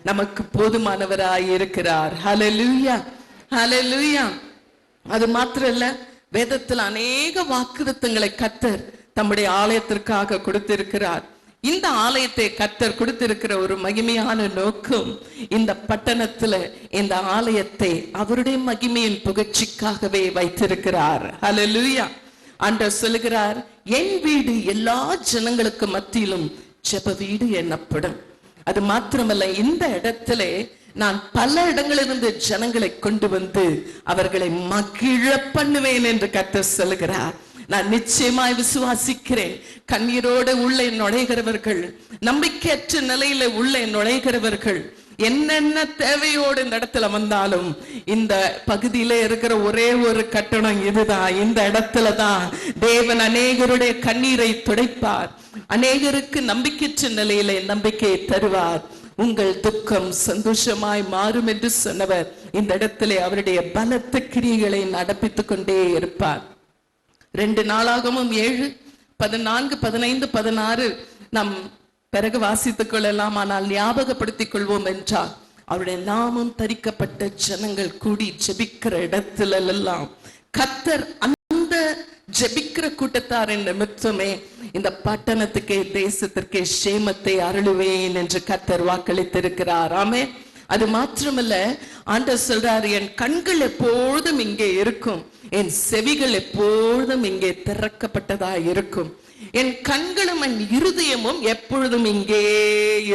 நமக்கு போதுமானவராய் இருக்கிறார். ஹல்லேலூயா, ஹல்லேலூயா. அது மாத்திரம் இல்ல, வேதத்தில் அநேக வாக்குத்தத்தங்களை கர்த்தர் தம்முடைய ஆலயத்திற்காக கொடுத்திருக்கிறார். இந்த ஆலயத்தை கர்த்தர் கொடுத்திருக்கிற ஒரு மகிமையான நோக்கம், இந்த பட்டணத்துல இந்த ஆலயத்தை அவருடைய மகிமையின் புகழ்ச்சிக்காகவே வைத்திருக்கிறார். ஹல்லேலூயா. ஆண்டவர் சொல்லுகிறார், என் வீடு எல்லா ஜனங்களுக்கு மத்தியிலும் ஜெப வீடு எனப்படும். அது மாத்திரமல்ல, இந்த இடத்துல நான் பல இடங்களிலிருந்து ஜனங்களை கொண்டு வந்து அவர்களை மகிழ பண்ணுவேன் என்று கர்த்தர் சொல்லுகிறார். நான் நிச்சயமாய் விசுவாசிக்கிறேன், கண்ணீரோடு உள்ளே நுழைகிறவர்கள், நம்பிக்கையற்ற நிலையில உள்ளே நுழைகிறவர்கள், என்னென்ன தேவையோடு இந்த இடத்துல வந்தாலும், இந்த பகுதியில இருக்கிற ஒரே ஒரு கட்டணம் இதுதான். இந்த இடத்துலதான் தேவன் அநேகருடைய கண்ணீரை துடைப்பார், அநேகருக்கு நம்பிக்கையற்ற நிலையில நம்பிக்கையை தருவார். உங்கள் துக்கம் சந்தோஷமாய் மாறும் என்று சொன்னவர் இந்த இடத்திலே அவருடைய பலத்த கிரியைகளை நடப்பித்துக் கொண்டே இருப்பார். 2 நாளாகமும் 7, 14, 15, 16 நாம் பிறகு வாசித்துக் கொள்ளலாம். ஆனால் ஞாபகப்படுத்திக் கொள்வோம் என்றால், அவருடைய நாமம் தரிக்கப்பட்ட ஜனங்கள் கூடி ஜெபிக்கிற இடத்துல எல்லாம் கர்த்தர் அந்த ஜெபிக்கிற கூட்டத்தாரின் நிமித்தமே இந்த பட்டணத்துக்கே தேசத்திற்கே சேமத்தை அருளுவேன் என்று கர்த்தர் வாக்களித்திருக்கிறார். ஆமென். அது மாத்திரமல்ல, ஆண்டவர் சொல்றாரு, என் கண்கள் எப்பொழுதும் இங்கே இருக்கும், என் செவிகள் எப்பொழுதும் இங்கே திறக்கப்பட்டதா இருக்கும், என் கண்களும் என் இருதயமும் எப்பொழுதும் இங்கே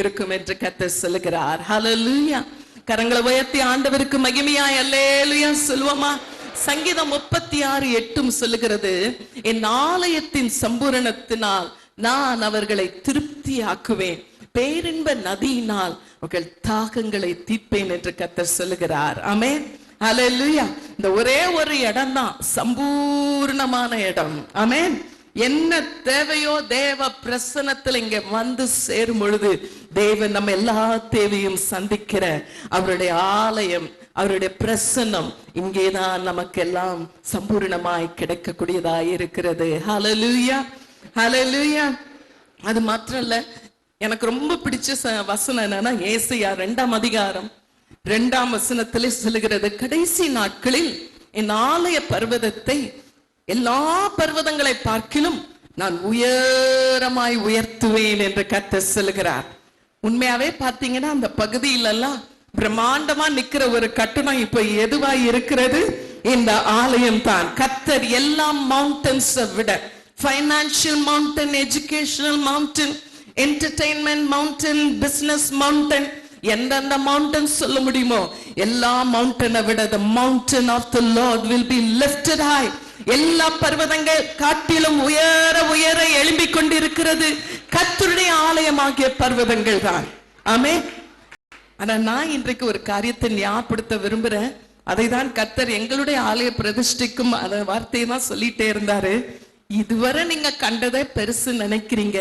இருக்கும் என்று கர்த்தர் சொல்லுகிறார். ஹல்லேலூயா. கரங்களை உயர்த்தி ஆண்டவருக்கு மகிமையாய் அல்லேலூயா சொல்லுவோமா? சங்கீதம் 36:8 சொல்லுகிறது, என் ஆலயத்தின் சம்பூரணத்தினால் நான் அவர்களை திருப்தி ஆக்குவேன், பேரின்ப நதியினால் அவர்கள் தாகங்களை தீர்ப்பேன் என்று கர்த்தர் சொல்லுகிறார். ஆமென், ஹல்லேலூயா. இந்த ஒரே ஒரு இடம் தான் சம்பூர்ணமான இடம். ஆமென். என்ன தேவையோ தேவ பிரசன்னத்தில் இங்க வந்து சேரும் பொழுது தேவன் நம்ம எல்லா தேவையும் சந்திக்கிற அவருடைய ஆலயம், அவருடைய பிரசன்னம் இங்கேதான் நமக்கு எல்லாம் சம்பூர்ணமாய் கிடைக்கக்கூடியதாய் இருக்கிறது. ஹல்லேலூயா, ஹல்லேலூயா. அது மாத்திரம் இல்ல, எனக்கு ரொம்ப பிடிச்ச வசனம் என்னன்னா, ஏசாயா 2ஆம் அதிகாரம் 2ஆம் வசனத்திலே சொல்லுகிறது, கடைசி நாட்களில் என் ஆலய பர்வதத்தை எல்லா பர்வதங்களை பார்க்கிலும் நான் உயரமாய் உயர்த்துவேன் என்று கர்த்தர் சொல்லுகிறார். உண்மையாவே பார்த்தீங்கன்னா அந்த பகுதியிலெல்லாம் பிரம்மாண்டமா நிக்கிற ஒரு கட்டணம் இப்ப எதுவாய் இருக்கிறது? இந்த ஆலயம் தான். கர்த்தர் எல்லா மவுண்டன்ஸ் விட, financial mountain, educational mountain, entertainment mountain, business mountain, எந்தெந்த மவுண்டன் சொல்ல முடியுமோ எல்லா மவுண்டனை விட the mountain of the Lord will be lifted high. எல்லா பர்வதங்கள் காட்டிலும் உயர உயர எழும்பிக் கொண்டிருக்கிறது கர்த்தருடைய ஆலயமாகிய பர்வதங்கள் தான். ஆமென். ஆனா நான் இன்றைக்கு ஒரு காரியத்தை ஞாபகப்படுத்த விரும்புறேன். அதை தான் கர்த்தர் எங்களுடைய ஆலய பிரதிஷ்டைக்கும் அந்த வார்த்தையை தான் சொல்லிட்டே இருந்தாரு. இதுவரை நீங்க கண்டதே பெருசு நினைக்கிறீங்க,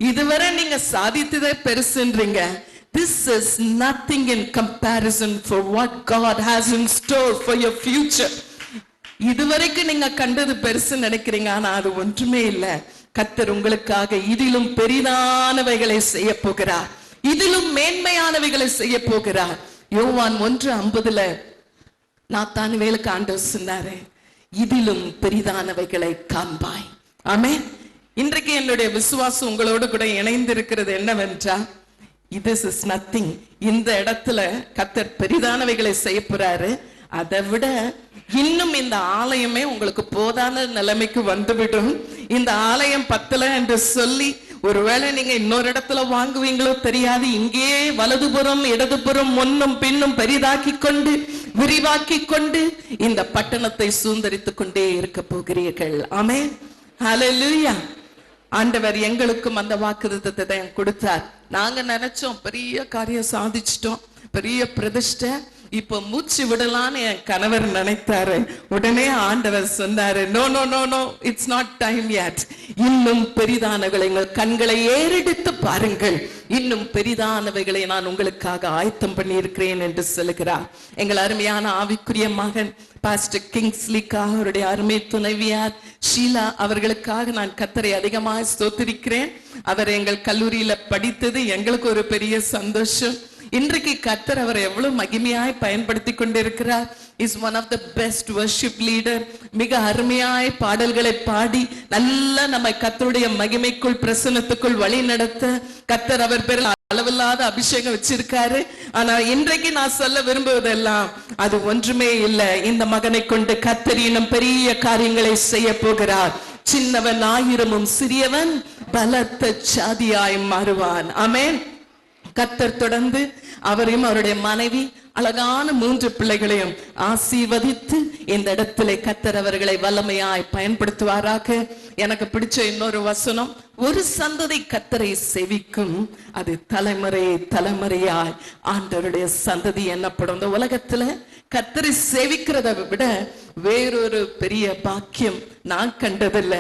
இதுவரை நீங்க சாதித்ததே பெருசுன்றீங்க. This is nothing in comparison for what God has in store for your future. இதுவரைக்கும் நீங்க கண்டது பெருசு நினைக்கிறீங்க, ஆனா அது ஒன்றுமே இல்ல. கர்த்தர் உங்களுக்காக இதிலும் பெரிதானவைகளை செய்ய போகிறார், இதிலும் மேன்மையானவைகளை செய்ய போகிறார். யோவான் 1:50 நாத்தானுவேலுக்கு ஆண்டவர் சொன்னாரு, இதிலும் பெரிதானவைகளை காண்பாய். ஆமென். இன்றைக்கு என்னுடைய விசுவாசம் உங்களோடு கூட இணைந்து இருக்கிறது என்னவென்றால், this is nothing. இந்த இடத்துல கர்த்தர் பெரிதானவைகளை செய்ய போறாரு. அதை விட இன்னும் இந்த ஆலயமே உங்களுக்கு போதான நிலைமைக்கு வந்துவிடும். இந்த ஆலயம் பத்தல என்று சொல்லி ஒருவேளை நீங்க இன்னொரு இடத்துல வாங்குவீங்களோ தெரியாது, இங்கே வலதுபுறம் இடதுபுறம் முன்னும் பின்னும் பெரிதாக்கி கொண்டு விரிவாக்கி கொண்டு இந்த பட்டணத்தை சுதந்தரித்துக் கொண்டே இருக்க போகிறீர்கள். ஆமென், ஹல்லேலூயா. ஆண்டவர் எங்களுக்கும் அந்த வாக்குத்தத்தத்தை தான் கொடுத்தார். நாங்க நினைச்சோம் பெரிய காரியம் சாதிச்சிட்டோம், பெரிய பிரதிஷ்டை, இப்ப மூச்சு விடலான்னு என் கணவர் நினைத்தாரு. உடனே ஆண்டவர் சொன்னாரு, no no no no, it's not time yet. இன்னும் பெரிதானவைகளை உங்கள் கண்களை ஏறெடுத்து பாருங்கள், இன்னும் பெரிதானவைகளை நான் உங்களுக்காக ஆயத்தம் பண்ணி இருக்கிறேன் என்று சொல்லுகிறார். எங்கள் அருமையான ஆவிக்குரிய மகன் பாஸ்டர் கிங்ஸ்லிக்காக, அவருடைய அருமை துணைவியார் ஷீலா அவர்களுக்காக நான் கர்த்தரை அதிகமாக ஸ்தோத்திரிக்கிறேன். அவர் எங்கள் கல்லூரியில படித்தது எங்களுக்கு ஒரு பெரிய சந்தோஷம். இன்றைக்கு கர்த்தர் அவரை எவ்வளவு மகிமையாய் பயன்படுத்தி கொண்டிருக்கிறார். Is one of the best worship leader. மிக அருமையாய் பாடல்களை பாடி நல்ல நம்மை கர்த்தருடைய மகிமைக்குள் பிரசன்னத்துக்குள் வழி நடத்த கர்த்தர் அவர் பேரில் அளவில்லாத அபிஷேகம் வச்சிருக்காரு. ஆனா இன்றைக்கு நான் சொல்ல விரும்புவதெல்லாம் அது ஒன்றுமே இல்லை. இந்த மகனை கொண்டு கர்த்தர் இன்னும் பெரிய காரியங்களை செய்ய போகிறார். சின்னவன் ஆயிரமும் சிறியவன் பலத்த சாதியாய் மாறுவான். ஆமென். கர்த்தர் தொடர்ந்து அவரையும் அவருடைய மனைவி அழகான 3 பிள்ளைகளையும் ஆசீர்வதித்து இந்த இடத்திலே கர்த்தர் அவர்களை வல்லமையாய் பயன்படுத்துவாராக. எனக்கு பிடிச்ச இன்னொரு வசனம், ஒரு சந்ததி கர்த்தரை செவிக்கும், அது தலைமுறை தலைமுறையாய் ஆண்டவருடைய சந்ததி என்னப்படும். இந்த உலகத்துல கர்த்தரை சேவிக்கிறதை விட வேறொரு பெரிய பாக்கியம் நான் கண்டதில்ல.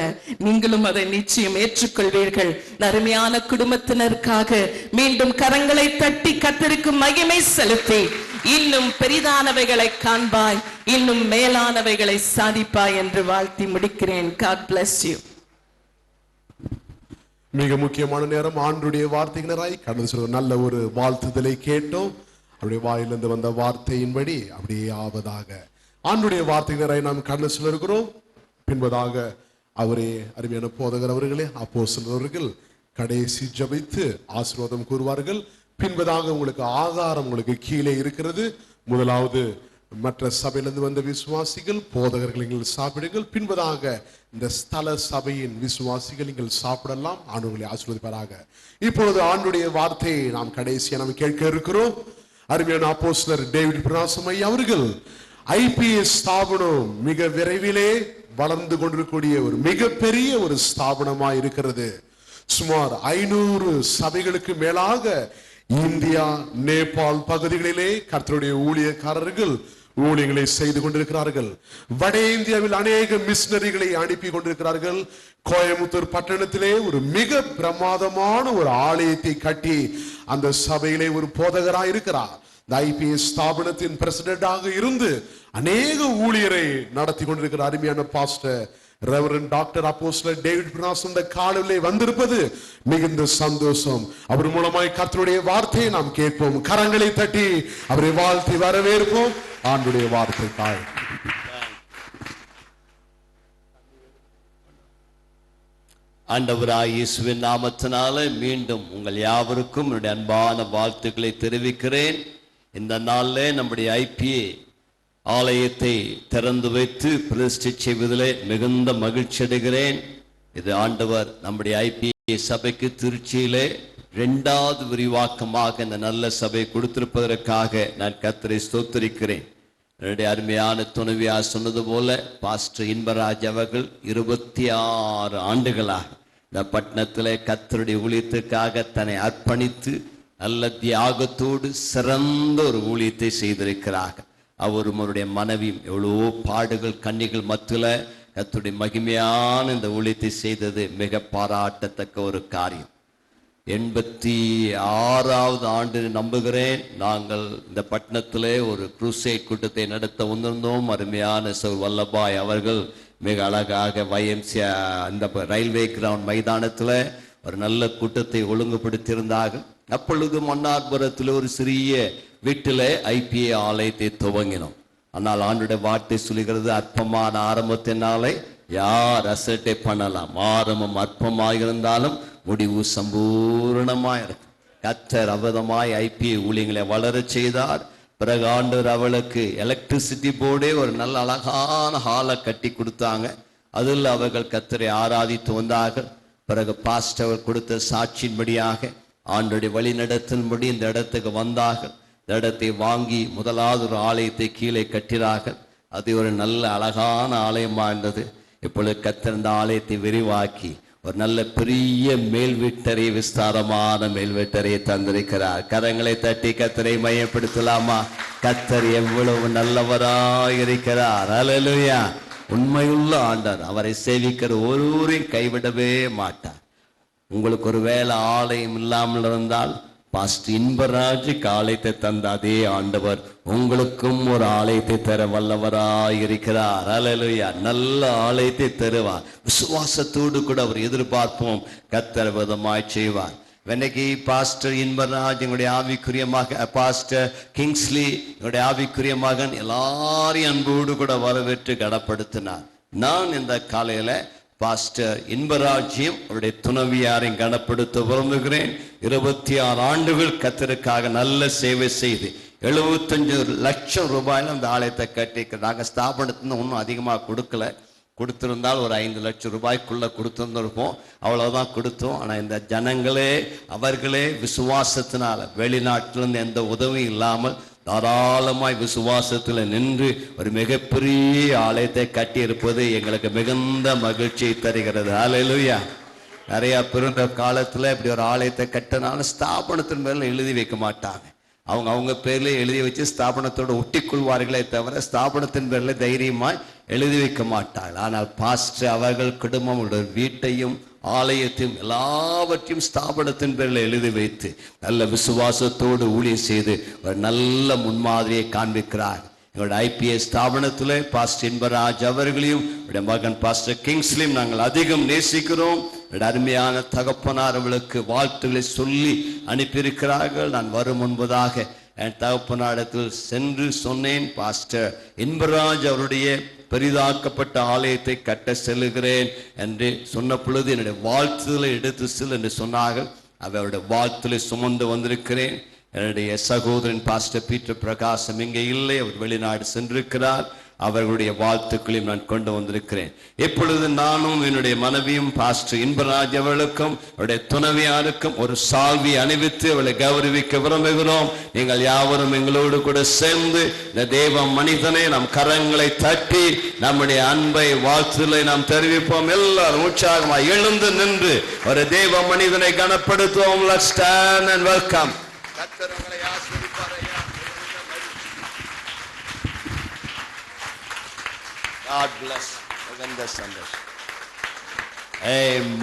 நீங்களும் அதை நிச்சயம் ஏற்றுக்கொள்வீர்கள். அருமையான குடும்பத்தினருக்காக மீண்டும் கரங்களை தட்டி கர்த்தருக்கு மகிமை செலுத்தி இன்னும் பெரிதானவைகளை காண்பாய், இன்னும் மேலானவைகளை சாதிப்பாய் என்று வாழ்த்தி முடிக்கிறேன். God bless you. மிக முக்கியமான நேரம் ஆண்டுடைய வார்த்தையினராய் கடந்து சொல்ல நல்ல ஒரு வாழ்த்துதலை கேட்டோம். அவருடைய வாயிலிருந்து வந்த வார்த்தையின்படி அப்படியே ஆவதாக. ஆண்டுடைய வார்த்தையினராய் நாம் கடந்து சொல்ல இருக்கிறோம். பின்பதாக அவரே அருமையான போதகர் அவர்களே, அப்போஸ்தலர் அவர்கள் கடைசி ஜெபித்து ஆசீர்வாதம் கூறுவார்கள். பின்பதாக உங்களுக்கு ஆகாரம் உங்களுக்கு கீழே இருக்கிறது. முதலாவது மற்ற சபையிலிருந்து வந்த விசுவாசிகள் போதகர்கள் நீங்கள் சாப்பிடுங்கள். பின்பதாக இந்த ஸ்தல சபையின் விசுவாசிகள் நீங்கள் சாப்பிடலாம். ஆண்டவர்களை ஆசீர்வதிப்பாராக. இப்பொழுது ஆண்டுடைய வார்த்தையை நாம் கடைசியா நாம் கேட்க இருக்கிறோம். அருமையான அப்போஸ்தலர் டேவிட் பிராசம் ஐயா அவர்கள் ஐபிஎஸ் ஸ்தாபனம் மிக விரைவிலே வளர்ந்து கொண்டிருக்கக்கூடிய ஒரு மிகப்பெரிய ஒரு ஸ்தாபனமாய் இருக்கிறது. சுமார் 500 சபைகளுக்கு மேலாக இந்தியா நேபாள் பகுதிகளிலே கர்த்தருடைய ஊழியக்காரர்கள் ஊழியங்களை செய்து கொண்டிருக்கிறார்கள். வட இந்தியாவில் அநேக மிஷனரிகளை அனுப்பி கொண்டிருக்கிறார்கள். கோயம்புத்தூர் பட்டணத்திலே ஒரு மிக பிரமாதமான ஒரு ஆலயத்தை கட்டி அந்த சபையிலே ஒரு போதகராய் இருக்கிறார். இந்த ஐபிஎஸ் ஸ்தாபனத்தின் பிரசிடென்டாக இருந்து அநேக ஊழியரை நடத்தி கொண்டிருக்கிற அருமையான பாஸ்டர் ரெவரண்ட் டாக்டர் அப்போஸ்தலர் டேவிட் பிராசம் இந்த காலையிலே வந்திருப்பது மிகுந்த சந்தோஷம். அவர் மூலமாய் கர்த்தருடைய வார்த்தையை நாம் கேட்போம். கரங்களை தட்டி அவரை வாழ்த்தி வரவேற்போம். ஆண்டுடைய வார்த்தை தாய். ஆண்டவராய் இயேசுவின் நாமத்தினால மீண்டும் உங்கள் யாவருக்கும் என்னுடைய அன்பான வாழ்த்துக்களை தெரிவிக்கிறேன். இந்த நாளில் நம்முடைய ஐபிஏ ஆலயத்தை திறந்து வைத்து பிரதிஷ்டை செய்வதிலே மிகுந்த மகிழ்ச்சி அடைகிறேன். இது ஆண்டவர் நம்முடைய ஐபிஏ சபைக்கு திருச்சியிலே 2வது விரிவாக்கமாக இந்த நல்ல சபை கொடுத்திருப்பதற்காக நான் கர்த்தரை ஸ்தோத்திரிக்கிறேன். என்னுடைய அருமையான துணைவியார் சொன்னது போல பாஸ்டர் இன்பராஜ் அவர்கள் 26 ஆண்டுகளாக இந்த பட்டணத்திலே கர்த்தருடைய ஊழியத்துக்காக தன்னை அர்ப்பணித்து நல்ல தியாகத்தோடு சிறந்த ஒரு ஊழியத்தை செய்திருக்கிறார்கள். அவரும் அவருடைய மனைவியும் எவ்வளவோ பாடுகள் கண்ணிகள் மத்தியில் கர்த்தருடைய மகிமையான இந்த ஊழியத்தை செய்தது மிக பாராட்டத்தக்க ஒரு காரியம். 86வது ஆண்டு நம்புகிறேன். நாங்கள் இந்த பட்டணத்திலே ஒரு குரூசைட் கூட்டத்தை நடத்த வந்திருந்தோம். அருமையான சௌர் வல்லபாய் அவர்கள் மிக அழகாக YMCA அந்த ரயில்வே கிரவுண்ட் மைதானத்தில் ஒரு நல்ல கூட்டத்தை ஒழுங்குபடுத்தியிருந்தார்கள். அப்பொழுது மன்னார்புரத்தில் ஒரு சிறிய வீட்டில் ஐபிஏ ஆலயத்தை துவங்கினோம். ஆனால் ஆண்டுடைய வார்த்தை சொல்லுகிறது, அற்பமான ஆரம்பத்தினாலே யார் அசட்டை பண்ணலாம். ஆரம்பம் அற்பமாக இருந்தாலும் முடிவு சம்பூர்ணமாக இருக்கும். கர்த்தர் அபதமாய் ஐபிஏ ஊழியங்களை வளர செய்தார். பிறகு ஆண்டவர் அவளுக்கு எலக்ட்ரிசிட்டி போர்டே ஒரு நல்ல அழகான ஹாலை கட்டி கொடுத்தாங்க. அதில் அவர்கள் கர்த்தரை ஆராதித்து வந்தார்கள். பிறகு பாஸ்டர் கொடுத்த சாட்சியின்படியாக ஆண்டோடைய வழி நடத்தின்படி இந்த இடத்துக்கு வந்தார்கள். இந்த இடத்தை வாங்கி முதலாவது ஒரு ஆலயத்தை கீழே கட்டினார்கள். அது ஒரு நல்ல அழகான ஆலயமா இருந்தது. இப்பொழுது கர்த்தர் இந்த ஆலயத்தை விரிவாக்கி ஒரு நல்ல பெரிய மேல் வீட்டறை, விஸ்தாரமான மேல் வீட்டறையை தந்திருக்கிறார். கரங்களை தட்டி கர்த்தரை மையப்படுத்தலாமா? கர்த்தர் எவ்வளவு நல்லவராய் இருக்கிறார். அல்லேலூயா. உண்மையுள்ள ஆண்டவர். அவரை சேவிக்கிற ஒருவரையும் கைவிடவே மாட்டார். உங்களுக்கு ஒரு வேலை ஆலயம் இல்லாமல் இருந்தால் பாஸ்டர் இன்பராஜுக்கு ஆலயத்தை தந்த அதே ஆண்டவர் உங்களுக்கும் ஒரு ஆலயத்தை தர வல்லவராய் இருக்கிறார். அல்லேலூயா. நல்ல ஆலயத்தை தருவார். விசுவாசத்தோடு கூட அவர் எதிர்பார்ப்போம். கர்த்தர் விதமாய் செய்வார். வெனகி பாஸ்டர் இன்பராஜ், எங்களுடைய ஆவிக்குரிய மகன் பாஸ்டர் கிங்ஸ்லி, எங்களுடைய ஆவிக்குரிய மகன் எல்லாரையும் அன்போடு கூட வரவேற்று கனப்படுத்தினார். நான் இந்த காலையில பாஸ்டர் இன்பராஜ்யம் அவருடைய துணவியாரையும் கனப்படுத்த விரும்புகிறேன். 26 ஆண்டுகள் கர்த்தருக்காக நல்ல சேவை செய்து 75 லட்சம் ரூபாயில அந்த ஆலயத்தை கட்டி, நாங்கள் ஸ்தாபனத்துல ஒன்றும் அதிகமாக கொடுத்திருந்தால் ஒரு 5 லட்சம் ரூபாய்க்குள்ள கொடுத்திருந்திருப்போம், அவ்வளவுதான் கொடுத்தோம். ஆனா இந்த ஜனங்களே அவர்களே விசுவாசத்தினால, வெளிநாட்டிலிருந்து எந்த உதவியும் இல்லாமல் தாராளமாய் விசுவாசத்துல நின்று ஒரு மிகப்பெரிய ஆலயத்தை கட்டி இருப்பது எங்களுக்கு மிகுந்த மகிழ்ச்சியை தருகிறது. ஹல்லேலூயா. நிறைய பிறந்த காலத்துல இப்படி ஒரு ஆலயத்தை கட்டினாலும் ஸ்தாபனத்தின் பேர்ல எழுதி வைக்க மாட்டாங்க. அவங்க பேர்ல எழுதி வச்சு ஸ்தாபனத்தோட ஒட்டி கொள்வார்களே தவிர ஸ்தாபனத்தின் பேர்ல தைரியமாய் எழுதி வைக்க மாட்டார்கள். ஆனால் பாஸ்டர் அவர்கள் குடும்பம் வீட்டையும் ஆலயத்தையும் எல்லாவற்றையும் ஸ்தாபனத்தின் பேரில் எழுதி வைத்து நல்ல விசுவாசத்தோடு ஊழியம் செய்து ஒரு நல்ல முன்மாதிரியை காண்பிக்கிறார். எங்களுடைய IPS ஸ்தாபனத்தில் பாஸ்டர் இன்பராஜ் அவர்களையும் மகன் பாஸ்டர் கிங்ஸ்லியும் நாங்கள் அதிகம் நேசிக்கிறோம். அருமையான தகப்பனார் அவர்களுக்கு வாழ்த்துக்களை சொல்லி அனுப்பியிருக்கிறார்கள். நான் வரும் முன்பதாக என் தகப்பனாரிடத்தில் சென்று சொன்னேன், பாஸ்டர் இன்பராஜ் அவருடைய பெரிதாக்கப்பட்ட ஆலயத்தை கட்ட செல்லுகிறேன் என்று சொன்ன பொழுது என்னுடைய வாழ்த்துதலை எடுத்து செல் என்று சொன்னார்கள். அவருடைய வாழ்த்துதலை சுமந்து வந்திருக்கிறேன். என்னுடைய சகோதரன் பாஸ்டர் பீட்டர் பிரகாசம் இங்கே இல்லை, அவர் வெளிநாடு சென்றிருக்கிறார். அவர்களுடைய வாழ்த்துக்களையும் நான் கொண்டு வந்திருக்கிறேன். இப்பொழுது நானும் என்னுடைய மனைவியும் பாஸ்டர் இன்பராஜ் அவர்களுக்கும் அவருடைய துணைவியாருக்கும் ஒரு சால்வி அணிவித்து அவளை கௌரவிக்க விரும்புகிறோம். நீங்கள் யாவரும் எங்களோடு கூட சேர்ந்து இந்த தேவ மனிதனை நம் கரங்களை தட்டி நம்முடைய அன்பை வாழ்த்துதலை நாம் தெரிவிப்போம். எல்லாரும் உற்சாகமாக எழுந்து நின்று ஒரு தேவ மனிதனை கனப்படுத்துவோம். Let's stand and welcome. God bless. Amen.